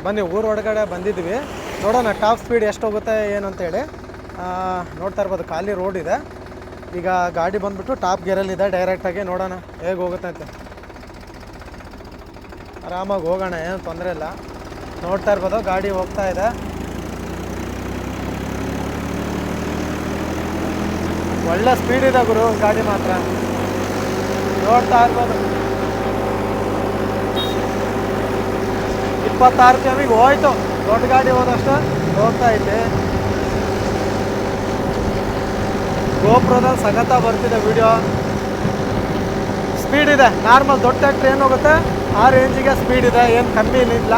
ಬನ್ನಿ ಊರ ಒಳಗಡೆ ಬಂದಿದ್ವಿ, ನೋಡೋಣ ಟಾಪ್ ಸ್ಪೀಡ್ ಎಷ್ಟು ಹೋಗುತ್ತೆ ಏನಂತೇಳಿ. ನೋಡ್ತಾ ಇರ್ಬೋದು ಖಾಲಿ ರೋಡ್ ಇದೆ. ಈಗ ಗಾಡಿ ಬಂದುಬಿಟ್ಟು ಟಾಪ್ ಗೇರಲ್ಲಿದೆ. ಡೈರೆಕ್ಟಾಗಿ ನೋಡೋಣ ಹೇಗೆ ಹೋಗುತ್ತೆ ಅಂತ. ಆರಾಮಾಗಿ ಹೋಗೋಣ, ಏನು ತೊಂದರೆ ಇಲ್ಲ. ನೋಡ್ತಾ ಇರ್ಬೋದು ಗಾಡಿ ಹೋಗ್ತಾ ಇದೆ. ಒಳ್ಳೆ ಸ್ಪೀಡ್ ಇದೆ ಗುರು ಗಾಡಿ ಮಾತ್ರ, ನೋಡ್ತಾ ಇರ್ಬೋದು. 26 RPM ಹೋಯ್ತು. ದೊಡ್ಡ ಗಾಡಿ ಹೋದಷ್ಟು ಹೋಗ್ತಾ ಐತೆ. ಗೋಪ್ರದಲ್ಲಿ ಸಖತ್ತ ಬರ್ತಿದೆ ವಿಡಿಯೋ. ಸ್ಪೀಡ್ ಇದೆ. ನಾರ್ಮಲ್ ದೊಡ್ಡ ಟ್ರ್ಯಾಕ್ಟರ್ ಏನು ಹೋಗುತ್ತೆ ಆ ರೇಂಜಿಗೆ ಸ್ಪೀಡ್ ಇದೆ, ಏನು ಕಮ್ಮಿ ಏನಿಲ್ಲ.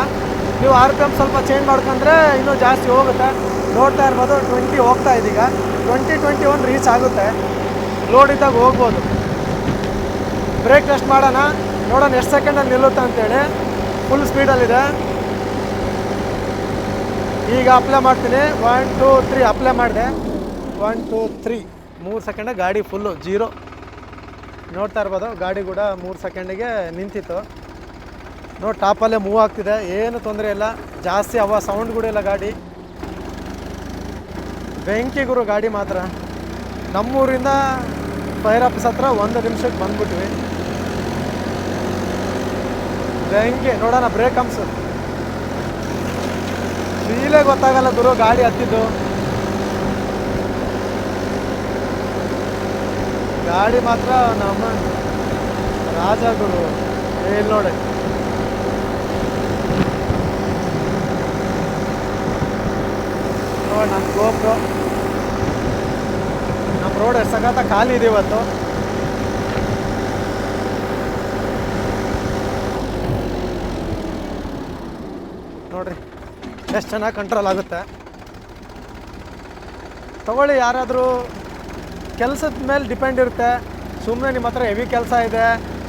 ನೀವು RPM ಸ್ವಲ್ಪ ಚೇಂಜ್ ಮಾಡ್ಕೊಂಡ್ರೆ ಇನ್ನೂ ಜಾಸ್ತಿ ಹೋಗುತ್ತೆ. ನೋಡ್ತಾ ಇರ್ಬೋದು 20 ಹೋಗ್ತಾ ಇದೀಗ. 20-21 ರೀಚ್ ಆಗುತ್ತೆ. ಲೋಡ್ ಇದ್ದಾಗ ಹೋಗ್ಬೋದು. ಬ್ರೇಕ್ ಟೆಸ್ಟ್ ಮಾಡೋಣ, ನೋಡೋಣ ಎಷ್ಟು ಸೆಕೆಂಡಲ್ಲಿ ನಿಲ್ಲುತ್ತೆ ಅಂತೇಳಿ. ಫುಲ್ ಸ್ಪೀಡಲ್ಲಿದೆ. ಈಗ ಅಪ್ಲೈ ಮಾಡ್ತೀನಿ. 1 2 3 ಅಪ್ಲೈ ಮಾಡಿದೆ. 1 2 3 3 ಸೆಕೆಂಡ್ ಗಾಡಿ ಫುಲ್ಲು 0. ನೋಡ್ತಾ ಇರ್ಬೋದು ಗಾಡಿ ಕೂಡ 3 ಸೆಕೆಂಡಿಗೆ ನಿಂತಿತ್ತು. ನೋಡಿ ಟಾಪಲ್ಲೇ ಮೂವ್ ಆಗ್ತಿದೆ, ಏನು ತೊಂದರೆ ಇಲ್ಲ. ಜಾಸ್ತಿ ಸೌಂಡ್ ಕೂಡ ಇಲ್ಲ ಗಾಡಿ. ಬೆಂಕಿ ಗುರು ಗಾಡಿ ಮಾತ್ರ. ನಮ್ಮೂರಿಂದ ಫೈರ್ ಆಫೀಸ್ ಹತ್ರ 1 ನಿಮಿಷಕ್ಕೆ ಬಂದ್ಬಿಟ್ವಿ. ಬೆಂಕಿ. ನೋಡೋಣ ಬ್ರೇಕ್ ಹಂಪ್ಸು ಫೀಲೇ ಗೊತ್ತಾಗಲ್ಲ ಗುರು ಗಾಡಿ ಹತ್ತಿದ್ದು. ಗಾಡಿ ಮಾತ್ರ ನಮ್ಮ ರಾಜ ಗುರು. ಇಲ್ಲಿ ನೋಡಿ ನಮ್ಮ ಗೋಪ್ರೋ. ನಮ್ಮ ರೋಡ್ ಸಖತ್ತ ಖಾಲಿ ಇದೆ ಇವತ್ತು. ನೋಡ್ರಿ ಎಷ್ಟು ಚೆನ್ನಾಗಿ ಕಂಟ್ರೋಲ್ ಆಗುತ್ತೆ. ತಗೊಳ್ಳಿ, ಯಾರಾದರೂ ಕೆಲಸದ ಮೇಲೆ ಡಿಪೆಂಡ್ ಇರುತ್ತೆ. ಸುಮ್ಮನೆ ನಿಮ್ಮ ಹತ್ರ ಹೆವಿ ಕೆಲಸ ಇದೆ,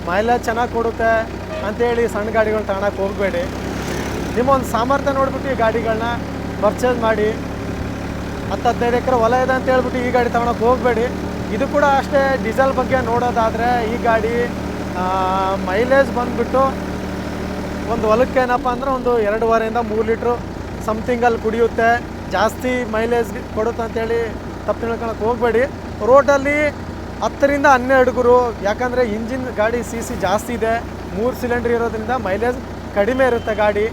ಮೈಲೇಜ್ ಚೆನ್ನಾಗಿ ಕೊಡುತ್ತೆ ಅಂಥೇಳಿ ಸಣ್ಣ ಗಾಡಿಗಳು ತಗೊಳಕ್ಕೆ ಹೋಗಬೇಡಿ. ನಿಮ್ಮೊಂದು ಸಾಮರ್ಥ್ಯ ನೋಡ್ಬಿಟ್ಟು ಈ ಗಾಡಿಗಳನ್ನ ಪರ್ಚೇಸ್ ಮಾಡಿ. 10-15 ಎಕರೆ ಹೊಲ ಇದೆ ಅಂತ ಹೇಳ್ಬಿಟ್ಟು ಈ ಗಾಡಿ ತಗೊಳಕ್ಕೆ ಹೋಗಬೇಡಿ. ಇದು ಕೂಡ ಅಷ್ಟೇ. ಡೀಸೆಲ್ ಬಗ್ಗೆ ನೋಡೋದಾದರೆ ಈ ಗಾಡಿ ಮೈಲೇಜ್ ಬಂದುಬಿಟ್ಟು ಒಂದು ಹೊಲಕ್ಕೆ ಏನಪ್ಪ ಅಂದರೆ ಒಂದು 2.5 3 ಲೀಟ್ರು ಸಮಥಿಂಗಲ್ಲಿ ಕುಡಿಯುತ್ತೆ. ಜಾಸ್ತಿ ಮೈಲೇಜ್ ಕೊಡುತ್ತೆ ಅಂತೇಳಿ ತಪ್ಪು ತಿಳ್ಕೊಳಕ್ಕೆ ಹೋಗಬೇಡಿ. ರೋಡಲ್ಲಿ 10ರಿಂದ 12 ಗುರು. ಯಾಕಂದರೆ ಇಂಜಿನ್ ಗಾಡಿ CC ಜಾಸ್ತಿ ಇದೆ, 3 ಸಿಲಿಂಡ್ರ್ ಇರೋದ್ರಿಂದ ಮೈಲೇಜ್ ಕಡಿಮೆ ಇರುತ್ತೆ ಗಾಡಿ.